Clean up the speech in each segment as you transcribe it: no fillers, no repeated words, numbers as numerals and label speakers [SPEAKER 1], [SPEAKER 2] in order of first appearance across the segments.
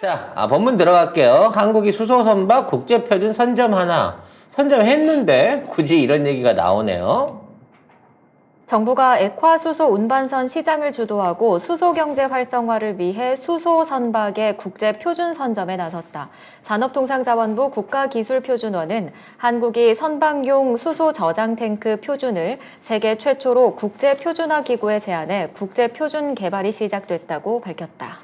[SPEAKER 1] 자, 본문 들어갈게요. 한국이 수소선박 국제표준 선점했는데 굳이 이런 얘기가 나오네요.
[SPEAKER 2] 정부가 액화수소 운반선 시장을 주도하고 수소경제 활성화를 위해 수소선박의 국제표준 선점에 나섰다. 산업통상자원부 국가기술표준원은 한국이 선박용 수소 저장 탱크 표준을 세계 최초로 국제표준화기구에 제안해 국제표준 개발이 시작됐다고 밝혔다.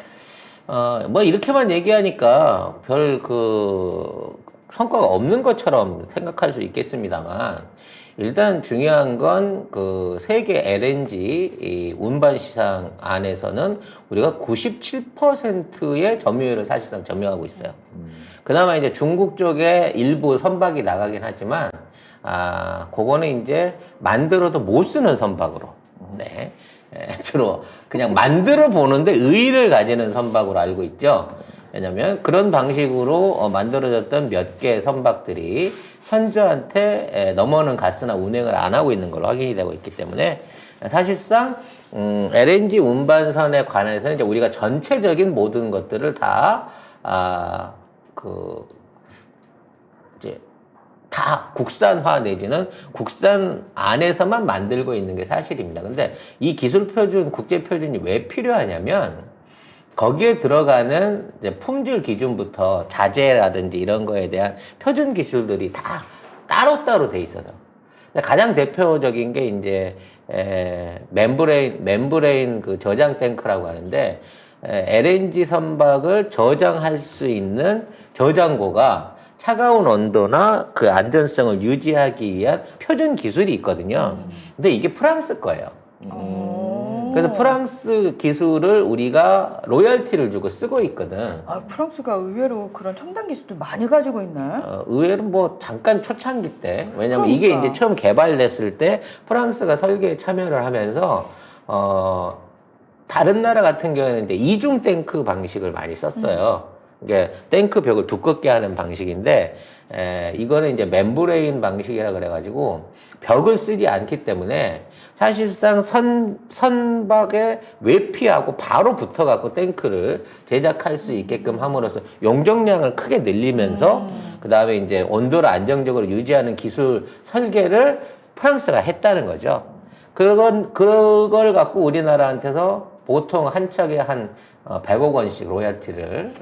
[SPEAKER 1] 뭐 이렇게만 얘기하니까 별 성과가 없는 것처럼 생각할 수 있겠습니다만, 일단 중요한 건 세계 LNG 운반 시장 안에서는 우리가 97%의 점유율을 사실상 점유하고 있어요. 그나마 이제 중국 쪽에 일부 선박이 나가긴 하지만, 그거는 이제 만들어도 못 쓰는 선박으로. 네. 주로 그냥 만들어 보는데 의의를 가지는 선박으로 알고 있죠. 왜냐면 그런 방식으로 만들어졌던 몇 개의 선박들이 현저한테 넘어오는 가스나 운행을 안 하고 있는 걸로 확인이 되고 있기 때문에, 사실상 LNG 운반선에 관해서는 이제 우리가 전체적인 모든 것들을 다 국산화 내지는 국산 안에서만 만들고 있는 게 사실입니다. 근데 이 기술 표준, 국제 표준이 왜 필요하냐면, 거기에 들어가는 이제 품질 기준부터 자재라든지 이런 거에 대한 표준 기술들이 다 따로따로 돼 있어요. 가장 대표적인 게 이제 멤브레인 저장 탱크라고 하는데, LNG 선박을 저장할 수 있는 저장고가 차가운 온도나 그 안전성을 유지하기 위한 표준 기술이 있거든요. 근데 이게 프랑스 거예요. 그래서 프랑스 기술을 우리가 로열티를 주고 쓰고 있거든.
[SPEAKER 3] 프랑스가 의외로 그런 첨단 기술도 많이 가지고 있나요?
[SPEAKER 1] 의외로 뭐 잠깐 초창기 때, 왜냐면
[SPEAKER 3] 그러니까.
[SPEAKER 1] 이게 이제 처음 개발됐을 때 프랑스가 설계에 참여를 하면서 다른 나라 같은 경우에는 이제 이중 탱크 방식을 많이 썼어요. 이게 탱크 벽을 두껍게 하는 방식인데, 이거는 이제 멤브레인 방식이라 그래가지고 벽을 쓰지 않기 때문에 사실상 선박에 외피하고 바로 붙어갖고 탱크를 제작할 수 있게끔 함으로써 용적량을 크게 늘리면서 그 다음에 이제 온도를 안정적으로 유지하는 기술 설계를 프랑스가 했다는 거죠. 그걸 갖고 우리나라한테서 보통 한 척에 한 100억 원씩 로열티를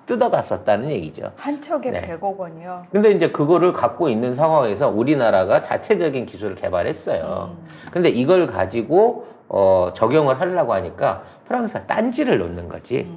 [SPEAKER 1] 뜯어갔었다는 얘기죠.
[SPEAKER 3] 한 척에
[SPEAKER 1] 네.
[SPEAKER 3] 100억 원이요?
[SPEAKER 1] 근데 이제 그거를 갖고 있는 상황에서 우리나라가 자체적인 기술을 개발했어요. 근데 이걸 가지고 적용을 하려고 하니까 프랑스가 딴지를 놓는 거지.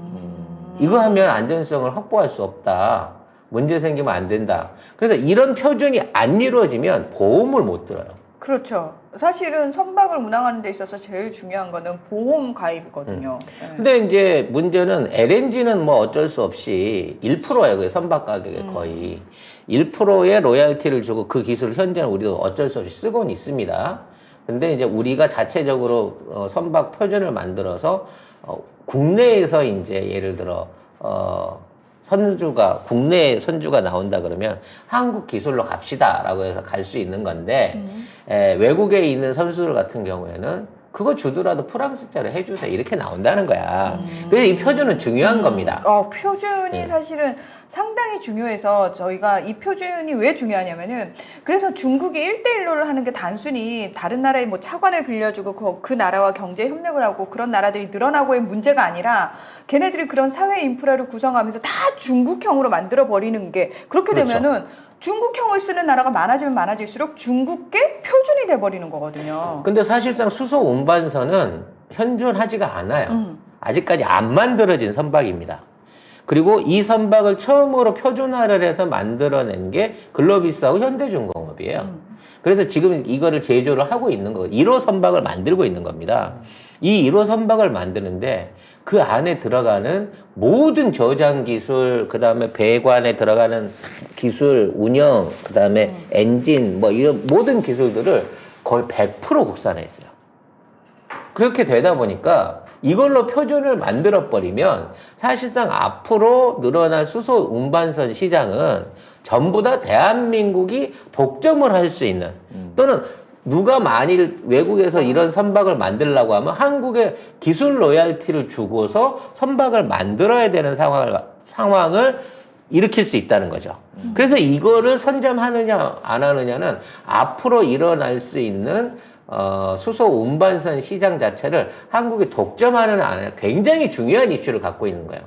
[SPEAKER 1] 이거 하면 안전성을 확보할 수 없다. 문제 생기면 안 된다. 그래서 이런 표준이 안 이루어지면 보험을 못 들어요.
[SPEAKER 3] 그렇죠. 사실은 선박을 운항하는 데 있어서 제일 중요한 거는 보험 가입이거든요. 네.
[SPEAKER 1] 근데 이제 문제는 LNG는 뭐 어쩔 수 없이 1%예요. 그 선박 가격의 거의. 1%의 로열티를 주고 그 기술을 현재는 우리도 어쩔 수 없이 쓰고는 있습니다. 근데 이제 우리가 자체적으로 선박 표준을 만들어서 국내에서 이제 예를 들어 국내에 선주가 나온다 그러면 한국 기술로 갑시다라고 해서 갈 수 있는 건데, 외국에 있는 선수들 같은 경우에는 그거 주더라도 프랑스자로 해주세요 이렇게 나온다는 거야. 그래서 이 표준은 중요한 겁니다.
[SPEAKER 3] 표준이 사실은 상당히 중요해서 저희가 이 표준이 왜 중요하냐면은, 그래서 중국이 1대1로를 하는 게 단순히 다른 나라의 뭐 차관을 빌려주고 그 나라와 경제 협력을 하고 그런 나라들이 늘어나고의 문제가 아니라, 걔네들이 그런 사회 인프라를 구성하면서 다 중국형으로 만들어 버리는 게, 그렇게
[SPEAKER 1] 그렇죠.
[SPEAKER 3] 되면은 중국형을 쓰는 나라가 많아지면 많아질수록 중국계 표준이 돼버리는 거거든요.
[SPEAKER 1] 근데 사실상 수소 운반선은 현존하지가 않아요. 아직까지 안 만들어진 선박입니다. 그리고 이 선박을 처음으로 표준화를 해서 만들어낸 게 글로비스하고 현대중공업이에요. 그래서 지금 이거를 제조를 하고 있는 거예요. 1호 선박을 만들고 있는 겁니다. 이 1호 선박을 만드는데 그 안에 들어가는 모든 저장 기술, 그 다음에 배관에 들어가는 기술, 운영, 그 다음에 엔진, 뭐 이런 모든 기술들을 거의 100% 국산화했어요. 그렇게 되다 보니까 이걸로 표준을 만들어 버리면 사실상 앞으로 늘어날 수소 운반선 시장은 전부 다 대한민국이 독점을 할 수 있는, 또는 누가 만일 외국에서 이런 선박을 만들려고 하면 한국에 기술 로얄티를 주고서 선박을 만들어야 되는 상황을 일으킬 수 있다는 거죠. 그래서 이거를 선점하느냐 안 하느냐는 앞으로 일어날 수 있는 수소 운반선 시장 자체를 한국이 독점하는 안 하느냐 굉장히 중요한 이슈를 갖고 있는 거예요.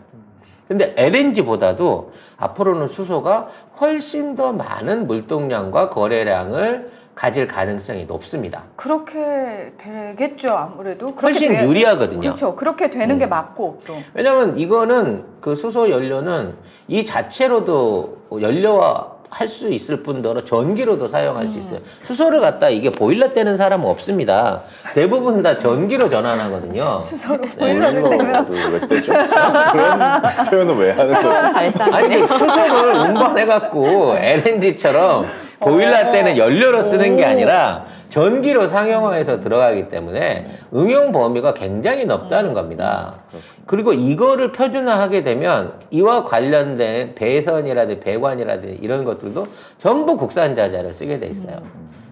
[SPEAKER 1] 근데 LNG보다도 앞으로는 수소가 훨씬 더 많은 물동량과 거래량을 가질 가능성이 높습니다.
[SPEAKER 3] 그렇게 되겠죠. 아무래도 그렇게
[SPEAKER 1] 훨씬 유리하거든요.
[SPEAKER 3] 그렇죠. 그렇게 되는 게 맞고 또.
[SPEAKER 1] 왜냐면 이거는 그 수소 연료는 이 자체로도 연료화 할 수 있을 뿐더러 전기로도 사용할 수 있어요. 수소를 갖다 이게 보일러 떼는 사람은 없습니다. 대부분 다 전기로 전환하거든요.
[SPEAKER 3] 스스로 보일러를 내면
[SPEAKER 4] 왜 떼죠? 그런 표현을 왜 하는 거예요?
[SPEAKER 1] 아니,
[SPEAKER 2] 발상이네.
[SPEAKER 1] 근데 수소를 운반해갖고 LNG처럼 보일러 때는 연료로 쓰는 게 아니라 전기로 상용화해서 들어가기 때문에 응용 범위가 굉장히 넓다는 겁니다. 그리고 이거를 표준화하게 되면 이와 관련된 배선이라든지 배관이라든지 이런 것들도 전부 국산 자재를 쓰게 돼 있어요.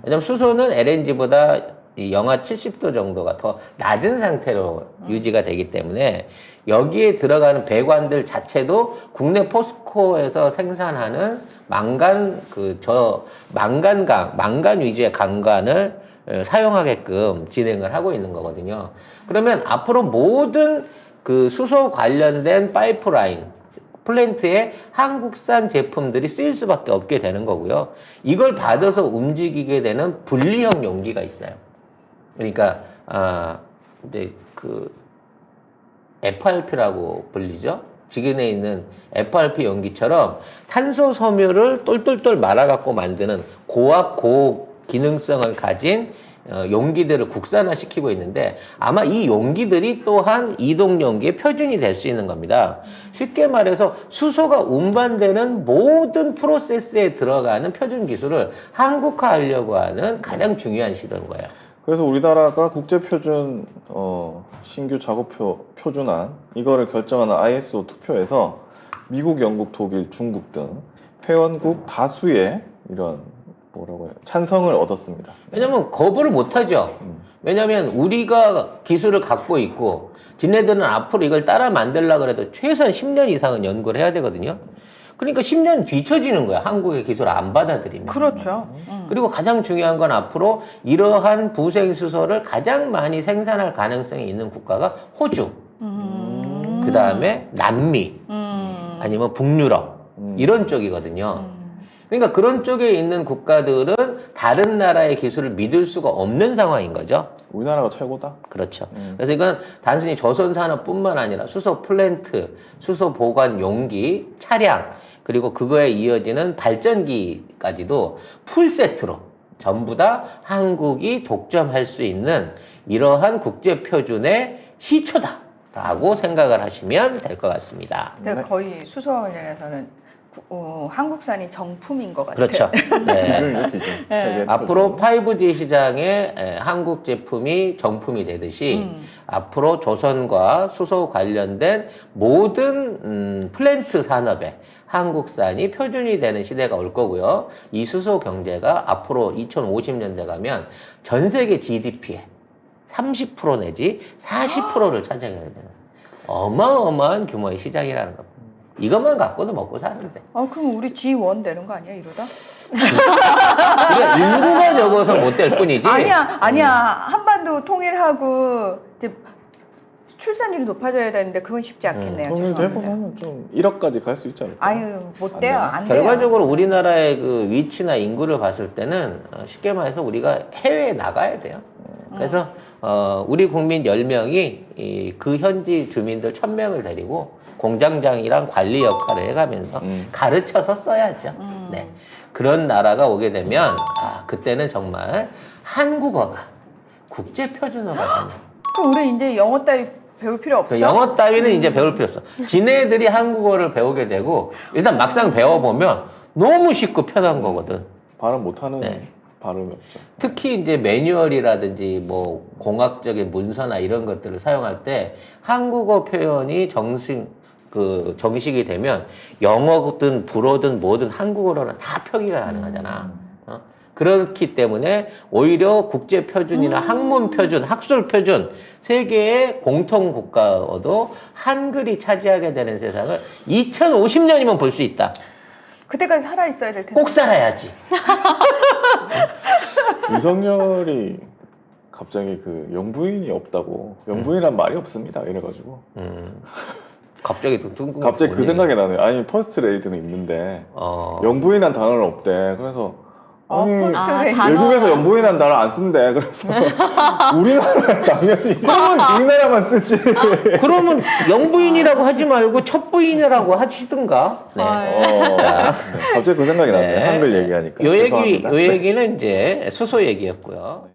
[SPEAKER 1] 왜냐면 수소는 LNG보다 영하 70도 정도가 더 낮은 상태로 유지가 되기 때문에 여기에 들어가는 배관들 자체도 국내 포스코에서 생산하는 망간 위주의 강관을 사용하게끔 진행을 하고 있는 거거든요. 그러면 앞으로 모든 그 수소 관련된 파이프라인 플랜트에 한국산 제품들이 쓰일 수밖에 없게 되는 거고요. 이걸 받아서 움직이게 되는 분리형 용기가 있어요. 그러니까 이제 그 FRP라고 불리죠. 지근에 있는 FRP 용기처럼 탄소 섬유를 똘똘똘 말아갖고 만드는 고압 고기능성을 가진 용기들을 국산화시키고 있는데 아마 이 용기들이 또한 이동 용기의 표준이 될 수 있는 겁니다. 쉽게 말해서 수소가 운반되는 모든 프로세스에 들어가는 표준 기술을 한국화하려고 하는 가장 중요한 시도인 거예요.
[SPEAKER 4] 그래서 우리나라가 국제표준 신규 작업표 표준안 이거를 결정하는 ISO 투표에서 미국, 영국, 독일, 중국 등 회원국 다수의 이런 뭐라고 해요? 찬성을 얻었습니다.
[SPEAKER 1] 왜냐면 거부를 못하죠. 왜냐면 우리가 기술을 갖고 있고 지네들은 앞으로 이걸 따라 만들려고 해도 최소한 10년 이상은 연구를 해야 되거든요. 그러니까 10년 뒤처지는 거야. 한국의 기술을 안 받아들이면.
[SPEAKER 3] 그렇죠.
[SPEAKER 1] 그리고 가장 중요한 건 앞으로 이러한 부생수소를 가장 많이 생산할 가능성이 있는 국가가 호주, 그 다음에 남미, 아니면 북유럽 이런 쪽이거든요. 그러니까 그런 쪽에 있는 국가들은 다른 나라의 기술을 믿을 수가 없는 상황인 거죠.
[SPEAKER 4] 우리나라가 최고다.
[SPEAKER 1] 그렇죠. 그래서 이건 단순히 조선 산업뿐만 아니라 수소 플랜트, 수소 보관 용기, 차량, 그리고 그거에 이어지는 발전기까지도 풀 세트로 전부 다 한국이 독점할 수 있는 이러한 국제 표준의 시초다라고 생각을 하시면 될 것 같습니다.
[SPEAKER 3] 그러니까 거의 수소와 관련해서는 한국산이 정품인 것 같아요.
[SPEAKER 1] 그렇죠. 네.
[SPEAKER 4] 기준이요, 기준. 세계
[SPEAKER 1] 앞으로
[SPEAKER 4] 표준.
[SPEAKER 1] 5G 시장에 한국 제품이 정품이 되듯이 앞으로 조선과 수소 관련된 모든 플랜트 산업에 한국산이 표준이 되는 시대가 올 거고요. 이 수소 경제가 앞으로 2050년대 가면 전 세계 GDP의 30% 내지 40%를 차지하게 되는 어마어마한 규모의 시장이라는 겁니다. 이것만 갖고도 먹고 사는데.
[SPEAKER 3] 그럼 우리 G1 되는 거 아니야 이러다?
[SPEAKER 1] 우리가 인구가 적어서 못 될 뿐이지.
[SPEAKER 3] 아니야. 한반도 통일하고 이제 출산율이 높아져야 되는데 그건 쉽지 않겠네요.
[SPEAKER 4] 통일되고
[SPEAKER 3] 죄송합니다.
[SPEAKER 4] 나면 좀 1억까지 갈 수 있지 않을까?
[SPEAKER 3] 아유 못 돼요.
[SPEAKER 4] 되나?
[SPEAKER 3] 안 돼요.
[SPEAKER 1] 결과적으로 우리나라의 그 위치나 인구를 봤을 때는 쉽게 말해서 우리가 해외에 나가야 돼요. 그래서 우리 국민 10명이 그 현지 주민들 1000명을 데리고 공장장이랑 관리 역할을 해가면서 가르쳐서 써야죠. 네. 그런 나라가 오게 되면 그때는 정말 한국어가 국제 표준어가 되는.
[SPEAKER 3] 그럼 우리 이제 영어 따위 배울 필요 없어?
[SPEAKER 1] 영어 따위는 이제 배울 필요 없어. 지네들이 한국어를 배우게 되고 일단 막상 배워보면 너무 쉽고 편한 거거든.
[SPEAKER 4] 발음 못하는
[SPEAKER 1] 네.
[SPEAKER 4] 발음이 없죠.
[SPEAKER 1] 특히 이제 매뉴얼이라든지 뭐 공학적인 문서나 이런 것들을 사용할 때 한국어 표현이 정식이 되면 영어든 불어든 뭐든 한국어로는 다 표기가 가능하잖아. 그렇기 때문에 오히려 국제 표준이나 학문 표준, 학술 표준 세 개의 공통 국가어도 한글이 차지하게 되는 세상을 2050년이면 볼 수 있다.
[SPEAKER 3] 그때까지 살아 있어야 될 텐데.
[SPEAKER 1] 꼭 살아야지.
[SPEAKER 4] 윤석열이 갑자기 그 영부인이 없다고 영부인이란 말이 없습니다 이래가지고
[SPEAKER 1] 갑자기 또 뜬금
[SPEAKER 4] 갑자기 그 생각이 나네요. 아니 퍼스트 레이드는 있는데 영부인한 단어는 없대. 그래서 아니 외국에서 영부인한 단어 안 쓴대. 그래서 우리나라에 당연히 우리나라만 쓰지.
[SPEAKER 1] 그러면 영부인이라고 하지 말고 첫부인이라고 하시든가. 네.
[SPEAKER 4] 네, 갑자기 그 생각이 나네요.
[SPEAKER 1] 네.
[SPEAKER 4] 한글 얘기하니까.
[SPEAKER 1] 요
[SPEAKER 4] 죄송합니다.
[SPEAKER 1] 얘기는 이제 수소 얘기였고요.